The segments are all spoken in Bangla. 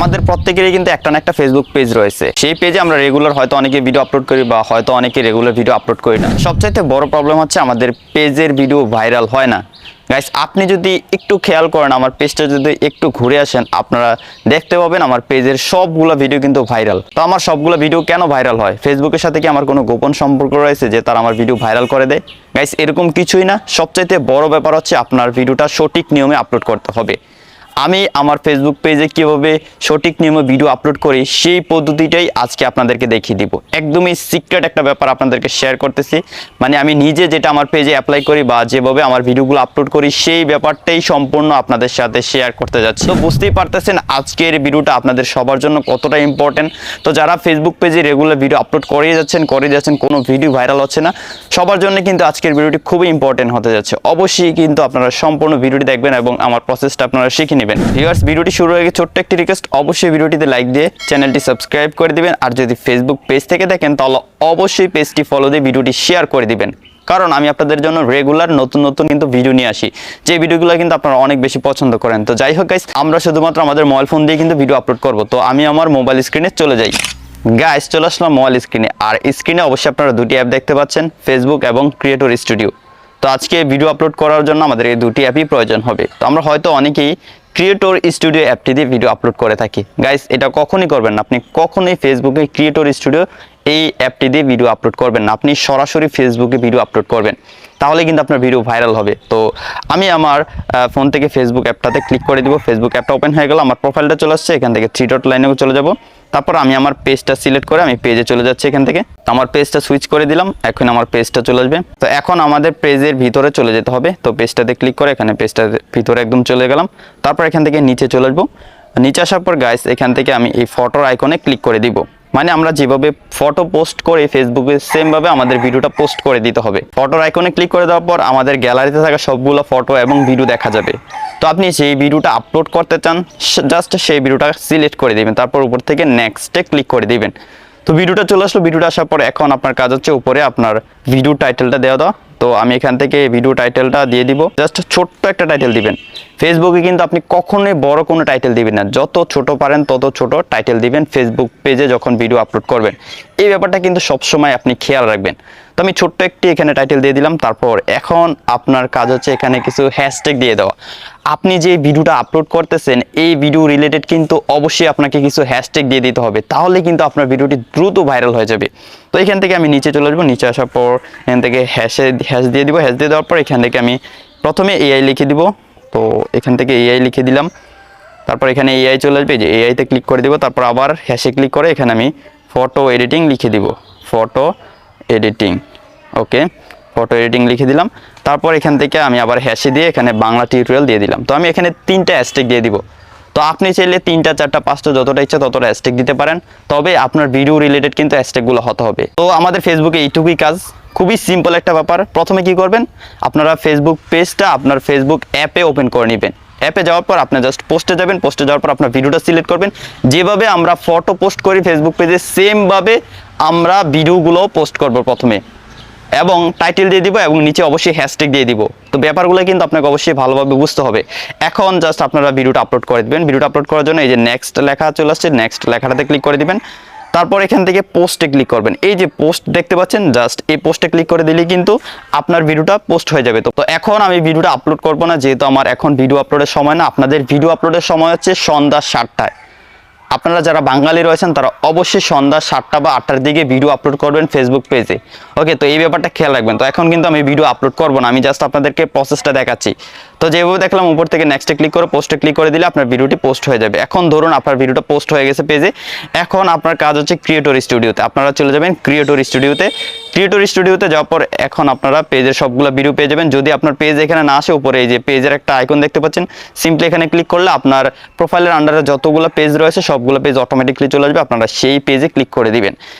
আমাদের প্রত্যেকেরই কিন্তু একটা না একটা ফেসবুক পেজ রয়েছে। সেই পেজে আমরা রেগুলার হয়তো অনেকে ভিডিও আপলোড করি বা হয়তো অনেকে রেগুলার ভিডিও আপলোড করি না। সবচাইতে বড় প্রবলেম হচ্ছে আমাদের পেজের ভিডিও ভাইরাল হয় না। গাইস, আপনি যদি একটু খেয়াল করেন, আমার পেজটা যদি একটু ঘুরে আসেন, আপনারা দেখতে পাবেন আমার পেজের সবগুলো ভিডিও কিন্তু ভাইরাল। তো আমার সবগুলো ভিডিও কেন ভাইরাল হয়? ফেসবুকের সাথে কি আমার কোনো গোপন সম্পর্ক রয়েছে যে তারা আমার ভিডিও ভাইরাল করে দেয়? গাইস, এরকম কিছুই না। সবচাইতে বড় ব্যাপার হচ্ছে আপনার ভিডিওটা সঠিক নিয়মে আপলোড করতে হবে। আমি আমার ফেসবুক পেজে কীভাবে সঠিক নিয়মে ভিডিও আপলোড করি সেই পদ্ধতিটাই আজকে আপনাদেরকে দেখিয়ে দিব। একদমই সিক্রেট একটা ব্যাপার আপনাদেরকে শেয়ার করতেছি। মানে আমি নিজে যেটা আমার পেজে অ্যাপ্লাই করি বা যেভাবে আমার ভিডিওগুলো আপলোড করি সেই ব্যাপারটাই সম্পূর্ণ আপনাদের সাথে শেয়ার করতে যাচ্ছি। তো বুঝতেই পারতেছেন আজকের ভিডিওটা আপনাদের সবার জন্য কতটা ইম্পর্টেন্ট। তো যারা ফেসবুক পেজে রেগুলার ভিডিও আপলোড করে যাচ্ছেন কোনো ভিডিও ভাইরাল হচ্ছে না, সবার জন্য কিন্তু আজকের ভিডিওটি খুবই ইম্পর্টেন্ট হতে যাচ্ছে। অবশ্যই কিন্তু আপনারা সম্পূর্ণ ভিডিওটি দেখবেন এবং আমার প্রসেসটা আপনারা শিখে নেবেন। ভিউয়ার্স, ভিডিওটি শুরু হয়ে গেছে, ছোট্ট একটি রিকোয়েস্ট, অবশ্যই ভিডিওটিতে লাইক দিয়ে চ্যানেলটি সাবস্ক্রাইব করে দিবেন। আর যদি ফেসবুক পেজ থেকে দেখেন তাহলে অবশ্যই পেজটি ফলো দিয়ে ভিডিওটি শেয়ার করে দিবেন, কারণ আমি আপনাদের জন্য রেগুলার নতুন নতুন কিন্তু ভিডিও নিয়ে আসি, যে ভিডিওগুলো কিন্তু আপনারা অনেক বেশি পছন্দ করেন। তো যাই হোক গাইস, আমরা শুধুমাত্র আমাদের মোবাইল ফোন দিয়ে কিন্তু ভিডিও আপলোড করব। তো আমি আমার মোবাইল স্ক্রিনে চলে যাই। গাইস, চলে আসলাম মোবাইল স্ক্রিনে। আর স্ক্রিনে অবশ্যই আপনারা দুটি অ্যাপ দেখতে পাচ্ছেন, ফেসবুক এবং ক্রিয়েটর স্টুডিও। তো আজকে ভিডিও আপলোড করার জন্য আমাদের এই দুটি অ্যাপই প্রয়োজন হবে। তো আমরা হয়তো অনেকেই ক্রিয়েটর স্টুডিও অ্যাপটি দিয়ে ভিডিও আপলোড করে থাকি। গাইস, এটা কখনই করবেন না। আপনি কখনোই ফেসবুকে ক্রিয়েটর স্টুডিও এই অ্যাপটি দিয়ে ভিডিও আপলোড করবেন না। আপনি সরাসরি ফেসবুকে ভিডিও আপলোড করবেন, তাহলে কিন্তু আপনার ভিডিও ভাইরাল হবে। তো আমি আমার ফোন থেকে ফেসবুক অ্যাপটাতে ক্লিক করে দিব। ফেসবুক অ্যাপটা ওপেন হয়ে গেল, আমার প্রোফাইলটা চলে আসছে। এখান থেকে থ্রি ডট লাইনেও চলে যাব। তারপর আমি আমার পেজটা সিলেক্ট করে আমি পেজে চলে যাচ্ছি। এখান থেকে আমার পেজটা সুইচ করে দিলাম, এখন আমার পেজটা চলে আসবে। তো এখন আমাদের পেজের ভিতরে চলে যেতে হবে। তো পেজটাতে ক্লিক করে এখানে পেজটার ভিতরে একদম চলে গেলাম। তারপর এখান থেকে নিচে চলে আসবো। নিচে আসার পর গাইস, এখান থেকে আমি এই ফটোর আইকনে ক্লিক করে দিব। মানে আমরা যেভাবে ফটো পোস্ট করি ফেসবুকে, সেমভাবে আমাদের ভিডিওটা পোস্ট করে দিতে হবে। ফটোর আইকনে ক্লিক করে দেওয়ার পর আমাদের গ্যালারিতে থাকা সবগুলো ফটো এবং ভিডিও দেখা যাবে। তো আপনি সেই ভিডিওটা আপলোড করতে চান, জাস্ট সেই ভিডিওটা সিলেক্ট করে দিবেন, তারপর উপর থেকে নেক্সটে ক্লিক করে দিবেন। তো ভিডিওটা চলে আসলো। ভিডিওটা আসার পর এখন আপনার কাজ হচ্ছে উপরে আপনার ভিডিও টাইটেলটা দেওয়া দাও। তো আমি এখান থেকে ভিডিও টাইটেলটা দিয়ে দিব। জাস্ট ছোট্ট একটা টাইটেল দিবেন। ফেসবুকে কিন্তু আপনি কখনোই বড় কোনো টাইটেল দিবেন না, যত ছোট পারেন তত ছোট টাইটেল দিবেন ফেসবুক পেজে যখন ভিডিও আপলোড করবেন। এই ব্যাপারটা কিন্তু সবসময় আপনি খেয়াল রাখবেন। তো আমি ছোট্ট একটি এখানে টাইটেল দিয়ে দিলাম। তারপর এখন আপনার কাজ হচ্ছে এখানে কিছু হ্যাশট্যাগ দিয়ে দেওয়া। আপনি যে ভিডিওটা আপলোড করতেছেন এই ভিডিও রিলেটেড কিন্তু অবশ্যই আপনাকে কিছু হ্যাশট্যাগ দিয়ে দিতে হবে, তাহলে কিন্তু আপনার ভিডিওটি দ্রুত ভাইরাল হয়ে যাবে। তো এখান থেকে আমি নিচে চলে আসবো। নিচে আসার পর এখান থেকে হ্যাশ দিয়ে দিব। হ্যাশ দিয়ে দেওয়ার পর এখান থেকে আমি প্রথমে এআই লিখে দিব। তো এখান থেকে এআই লিখে দিলাম। তারপর এখানে এআই চলে আসবে, যে এআইতে ক্লিক করে দিব। তারপর আবার হ্যাশে ক্লিক করে এখানে আমি ফটো এডিটিং লিখে দিব। ফটো এডিটিং, ওকে, ফটো এডিটিং লিখে দিলাম। তারপর এখান থেকে আমি আবার হ্যাশে দিয়ে এখানে বাংলা টিউটোরিয়াল দিয়ে দিলাম। তো আমি এখানে 3টা হ্যাশট্যাগ দিয়ে দিব। তো আপনি চাইলে 3টা 4টা 5টা যতটা ইচ্ছা ততটা হ্যাশট্যাগ দিতে পারেন, তবে আপনার ভিডিও রিলেটেড কিন্তু হ্যাশট্যাগুলো হতে হবে। তো আমাদের ফেসবুকে এইটুকুই কাজ, খুবই সিম্পল একটা ব্যাপার। প্রথমে কি করবেন, আপনারা ফেসবুক পেজটা আপনার ফেসবুক অ্যাপে ওপেন করে নেবেন। অ্যাপে যাওয়ার পর আপনি জাস্ট পোস্টে যাবেন। পোস্টে যাওয়ার পর আপনার ভিডিওটা সিলেক্ট করবেন। যেভাবে আমরা ফটো পোস্ট করি ফেসবুক পেজে, সেমভাবে আমরা ভিডিওগুলোও পোস্ট করব প্রথমে, এবং টাইটেল দিয়ে দিব এবং নিচে অবশ্যই হ্যাশট্যাগ দিয়ে দিব। তো ব্যাপারগুলো কিন্তু আপনাকে অবশ্যই ভালোভাবে বুঝতে হবে। এখন জাস্ট আপনারা ভিডিওটা আপলোড করে দিবেন। ভিডিওটা আপলোড করার জন্য এই যে নেক্সট লেখা চলে আসছে, নেক্সট লেখাটাতে ক্লিক করে দিবেন। তারপর এখান থেকে পোস্টে ক্লিক করবেন। এই যে পোস্ট দেখতে পাচ্ছেন, জাস্ট এই পোস্টে ক্লিক করে দিলেই কিন্তু আপনার ভিডিওটা পোস্ট হয়ে যাবে। তো এখন আমি ভিডিওটা আপলোড করব না, যেহেতু আমার এখন ভিডিও আপলোডের সময় না। আপনাদের ভিডিও আপলোডের সময় হচ্ছে সন্ধ্যা 7টায়। আপনারা যারা বাঙালি রয়েছেন তারা অবশ্যই সন্ধ্যা 7টা বা 8টার দিকে ভিডিও আপলোড করবেন ফেসবুক পেজে। ওকে, তো এই ব্যাপারটা খেয়াল রাখবেন। তো এখন কিন্তু আমি ভিডিও আপলোড করব না, আমি জাস্ট আপনাদেরকে প্রসেসটা দেখাচ্ছি। তো যেভাবে দেখলাম, উপর থেকে নেক্সটে ক্লিক করে পোস্টে ক্লিক করে দিলে আপনার ভিডিওটি পোস্ট হয়ে যাবে। এখন ধরুন আপনার ভিডিওটা পোস্ট হয়ে গেছে পেজে। এখন আপনার কাজ হচ্ছে ক্রিয়েটর স্টুডিওতে। আপনারা চলে যাবেন ক্রিয়েটর স্টুডিওতে। ক্রিয়েটর স্টুডিওতে যাওয়ার পর এখন আপনারা পেজের সবগুলো ভিডিও পেয়ে যাবেন। যদি আপনার পেজ এখানে না আসে, উপরে এই যে পেজের একটা আইকন দেখতে পাচ্ছেন, সিম্পলি এখানে ক্লিক করলে আপনার প্রোফাইলের আন্ডারে যতগুলো পেজ রয়েছে সবগুলো পেজ অটোমেটিকলি চলে আসবে। আপনারা সেই পেজে ক্লিক করে দিবেন।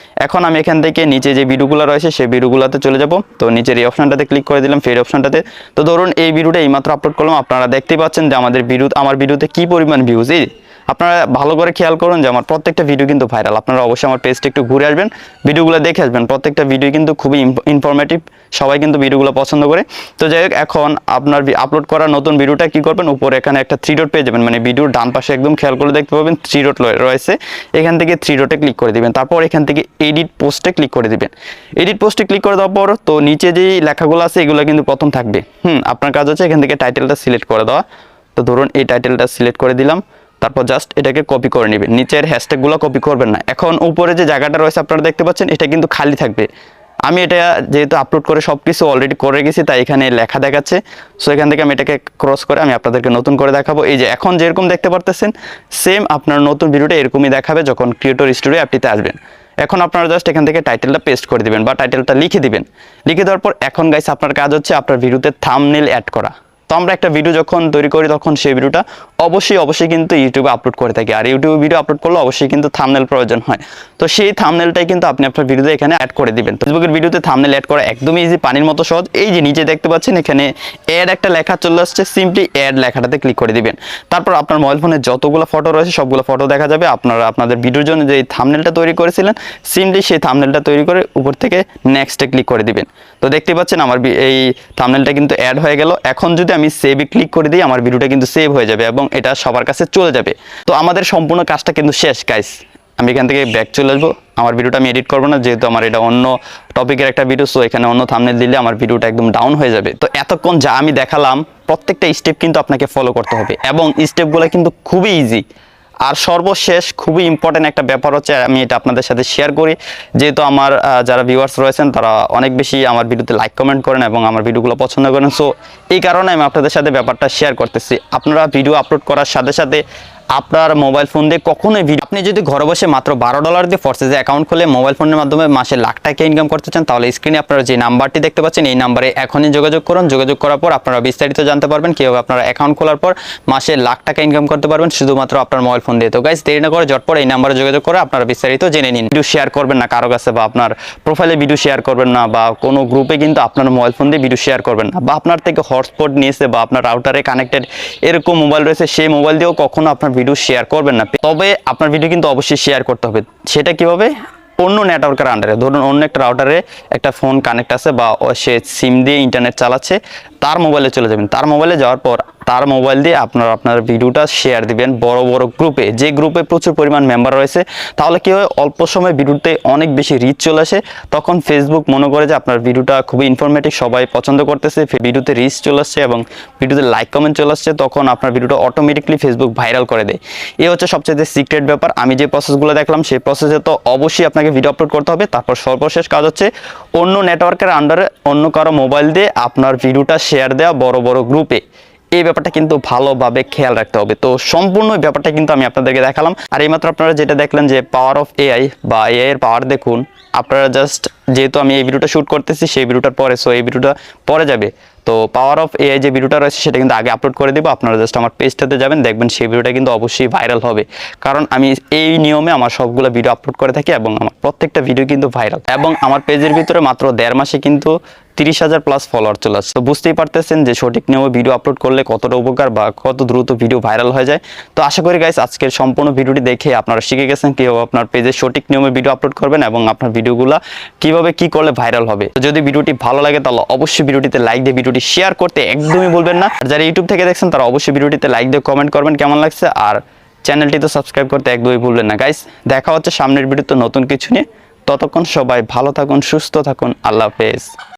এখন আমি এখান থেকে নিচে যে ভিডিওগুলো রয়েছে সেই ভিডিওগুলোতে চলে যাব। তো নিচের এই অপশনটাতে ক্লিক করে দিলাম, ফের অপশনটাতে। তো ধরুন এই ভিডিওটা এইমাত্র আপলোড করলাম, আপনারা দেখতেই পাচ্ছেন যে আমার ভিডিওতে কি পরিমাণ ভিউজ। আপনারা ভালো করে খেয়াল করুন যে আমার প্রত্যেকটা ভিডিও কিন্তু ভাইরাল। আপনারা অবশ্যই আমার পেজটা একটু ঘুরে আসবেন, ভিডিওগুলো দেখে আসবেন। প্রত্যেকটা ভিডিও কিন্তু খুবই ইনফরমেটিভ, সবাই কিন্তু ভিডিওগুলো পছন্দ করে। তো যাই হোক, এখন আপনার আপলোড করা নতুন ভিডিওটা কি করবেন, উপরে এখানে একটা 3 ডট পেয়ে যাবেন, মানে ভিডিওর ডান পাশে একদম খেয়াল করে দেখতে পাবেন 3 ডট রয়েছে। এখান থেকে 3 ডটে ক্লিক করে দিবেন, তারপর এখান থেকে এডিট পোস্টে ক্লিক করে দিবেন। এডিট পোস্টে ক্লিক করে দেওয়ার পর তো নিচে যেই লেখাগুলো আছে এগুলো কিন্তু প্রথম থাকবে। আপনার কাজ হচ্ছে এখান থেকে টাইটেলটা সিলেক্ট করে দেওয়া। তো ধরুন এই টাইটেলটা সিলেক্ট করে দিলাম, তারপর জাস্ট এটাকে কপি করে নেবেন, নিচের হ্যাশট্যাগুলো কপি করবেন না। এখন উপরে যে জায়গাটা রয়েছে আপনারা দেখতে পাচ্ছেন, এটা কিন্তু খালি থাকবে। আমি এটা যেহেতু আপলোড করে সব কিছু অলরেডি করে গেছি, তাই এখানে লেখা দেখাচ্ছে। সো এখান থেকে আমি এটাকে ক্রস করে আমি আপনাদেরকে নতুন করে দেখাবো। এই যে এখন যেরকম দেখতে পারতেছেন, সেম আপনার নতুন ভিডিওটা এরকমই দেখাবে যখন ক্রিয়েটর স্টুডিও অ্যাপটিতে আসবেন। এখন আপনারা জাস্ট এখান থেকে টাইটেলটা পেস্ট করে দিবেন বা টাইটেলটা লিখে দিবেন। লিখে দেওয়ার পর এখন গাইস আপনার কাজ হচ্ছে আপনার ভিডিওতে থাম্বনেল অ্যাড করা। তো আমরা একটা ভিডিও যখন তৈরি করি তখন সেই ভিডিওটা অবশ্যই কিন্তু ইউটিউবে আপলোড করে থাকি, আর ইউটিউবে ভিডিও আপলোড করলে অবশ্যই কিন্তু থাম্বনেল প্রয়োজন হয়। তো সেই থাম্বনেলটাই কিন্তু আপনি আপনার ভিডিওতে এখানে অ্যাড করে দিবেন। ফেসবুকের ভিডিওতে থাম্বনেল অ্যাড করা একদমই ইজি, পানির মতো সহজ। এই যে নিচে দেখতে পাচ্ছেন এখানে অ্যাড একটা লেখা চলে আসছে, সিম্পলি অ্যাড লেখাটাতে ক্লিক করে দিবেন। তারপর আপনার মোবাইল ফোনে যতগুলো ফটো রয়েছে সবগুলো ফটো দেখা যাবে। আপনারা আপনাদের ভিডিওর জন্য যে থাম্বনেলটা তৈরি করেছিলেন, সিম্পলি সেই থাম্বনেলটা তৈরি করে উপর থেকে নেক্সটে ক্লিক করে দিবেন। তো দেখতে পাচ্ছেন আমার এই থাম্বনেলটা কিন্তু অ্যাড হয়ে গেল। এখন যদি আমি সেভে ক্লিক করে দিই, আমার ভিডিওটা কিন্তু সেভ হয়ে যাবে এবং এটা সবার কাছে চলে যাবে। তো আমাদের সম্পূর্ণ কাজটা কিন্তু শেষ গাইস। আমি এখান থেকে ব্যাক চলে আসবো। আমার ভিডিওটা আমি এডিট করবো না, যেহেতু আমার এটা অন্য টপিকের একটা ভিডিও। সো এখানে অন্য থাম্বনেল দিলে আমার ভিডিওটা একদম ডাউন হয়ে যাবে। তো এতক্ষণ যা আমি দেখালাম প্রত্যেকটা স্টেপ কিন্তু আপনাকে ফলো করতে হবে এবং স্টেপগুলো কিন্তু খুবই ইজি। আর সর্বশেষ খুবই ইম্পর্টেন্ট একটা ব্যাপার হচ্ছে, আমি এটা আপনাদের সাথে শেয়ার করি, যেহেতু আমার যারা ভিউয়ার্স রয়েছেন তারা অনেক বেশি আমার ভিডিওতে লাইক কমেন্ট করেন এবং আমার ভিডিওগুলো পছন্দ করেন। সো এই কারণে আমি আপনাদের সাথে ব্যাপারটা শেয়ার করতেছি। আপনারা ভিডিও আপলোড করার সাথে সাথে আপনার মোবাইল ফোন দিয়ে কখনোই ভিডিও, আপনি যদি ঘরে বসে মাত্র $12 দিয়ে ফোর্সেসে অ্যাকাউন্ট খুলে মোবাইল ফোনের মাধ্যমে মাসে লাখ টাকা ইনকাম করতে চান, তাহলে স্ক্রিনে আপনারা যে নাম্বারটি দেখতে পাচ্ছেন এই নাম্বারে এখনই যোগাযোগ করুন। যোগাযোগ করার পর আপনারা বিস্তারিত জানতে পারবেন কীভাবে আপনারা অ্যাকাউন্ট খোলার পর মাসে লাখ টাকা ইনকাম করতে পারবেন শুধুমাত্র আপনার মোবাইল ফোন দিয়ে। তো গাইস, দেরি না করে ঝটপট এই নাম্বারে যোগাযোগ করে আপনারা বিস্তারিত জেনে নিন। ভিডিও শেয়ার করবেন না কারো কাছে, বা আপনার প্রোফাইলে ভিডিও শেয়ার করবেন না, বা কোনো গ্রুপে কিন্তু আপনার মোবাইল ফোন দিয়ে ভিডিও শেয়ার করবেন না, বা আপনার থেকে হটস্পট নিয়েছে বা আপনার রাউটারে কানেক্টেড এরকম মোবাইল রয়েছে সেই মোবাইল দিয়েও কখনো আপনার ভিডিও শেয়ার করবেন না। তবে আপনার ভিডিও কিন্তু অবশ্যই শেয়ার করতে হবে। সেটা কিভাবে? অন্য নেটওয়ার্কের আন্ডারে, ধরুন অন্য একটা রাউটারে একটা ফোন কানেক্ট আছে বা সে সিম দিয়ে ইন্টারনেট চালাচ্ছে, তার মোবাইলে চলে যাবেন। তার মোবাইলে যাওয়ার পর তার মোবাইল দিয়ে আপনার ভিডিওটা শেয়ার দিবেন বড় বড় গ্রুপে, যে গ্রুপে প্রচুর পরিমাণ মেম্বার রয়েছে। তাহলে কি হয়, অল্প সময় ভিডিওতে অনেক বেশি রিচ চলে আসে। তখন ফেসবুক মনে করে যে আপনার ভিডিওটা খুবই ইনফরমেটিভ, সবাই পছন্দ করতেছে, ভিডিওতে রিচ চলে আসছে এবং ভিডিওতে লাইক কমেন্ট চলে আসছে। তখন আপনার ভিডিওটা অটোমেটিকলি ফেসবুক ভাইরাল করে দেয়। এই হচ্ছে সবচেয়ে সিক্রেট ব্যাপার। আমি যে প্রসেসগুলো দেখলাম সেই প্রসেসে তো অবশ্যই আপনাকে ভিডিও আপলোড করতে হবে। তারপর সর্বশেষ কাজ হচ্ছে অন্য নেটওয়ার্কের আন্ডারে অন্য কারো মোবাইল দিয়ে আপনার ভিডিওটা শেয়ার দেওয়া বড় বড় গ্রুপে। এই ব্যাপারটা কিন্তু ভালোভাবে খেয়াল রাখতে হবে। তো সম্পূর্ণ ব্যাপারটা কিন্তু আমি আপনাদেরকে দেখালাম। আর এইমাত্র আপনারা যেটা দেখলেন যে পাওয়ার অফ এআই বা এআই এর পাওয়ার দেখুন। আপনারা জাস্ট, যেহেতু আমি এই ভিডিওটা শ্যুট করতেছি সেই ভিডিওটার পরে, সো এই ভিডিওটা পরে যাবে। তো পাওয়ার অফ এআই যে ভিডিওটা রয়েছে সেটা কিন্তু আগে আপলোড করে দিব। আপনারা জাস্ট আমার পেজটাতে যাবেন, দেখবেন সেই ভিডিওটা কিন্তু অবশ্যই ভাইরাল হবে। কারণ আমি এই নিয়মে আমার সবগুলো ভিডিও আপলোড করে থাকি এবং আমার প্রত্যেকটা ভিডিও কিন্তু ভাইরাল। এবং আমার পেজের ভিতরে মাত্র 1.5 মাসে কিন্তু 30,000 প্লাস ফলোয়ার চলে আসছে। তো বুঝতেই পারতেছেন যে সঠিক নিয়মে ভিডিও আপলোড করলে কতটা উপকার বা কত দ্রুত ভিডিও ভাইরাল হয়ে যায়। তো আশা করি গাইস আজকের সম্পূর্ণ ভিডিওটি দেখে আপনারা শিখে গেছেন কীভাবে আপনার পেজে সঠিক নিয়মে ভিডিও আপলোড করবেন এবং আপনার ভিডিওগুলো কিভাবে কি করলে ভাইরাল হবে। তো যদি ভিডিওটি ভালো লাগে তাহলে অবশ্যই ভিডিওটিতে লাইক দিয়ে ভিডিওটি শেয়ার করতে একদমই ভুলবেন না। আর যারা ইউটিউব থেকে দেখছেন তারা অবশ্যই ভিডিওটিতে লাইক দিয়ে কমেন্ট করবেন কেমন লাগছে, আর চ্যানেলটি তো সাবস্ক্রাইব করতে একদমই ভুলবেন না। গাইস, দেখা হচ্ছে সামনের ভিডিওতে নতুন কিছু নিয়ে। ততক্ষণ সবাই ভালো থাকুন, সুস্থ থাকুন। আল্লাহ হাফেজ।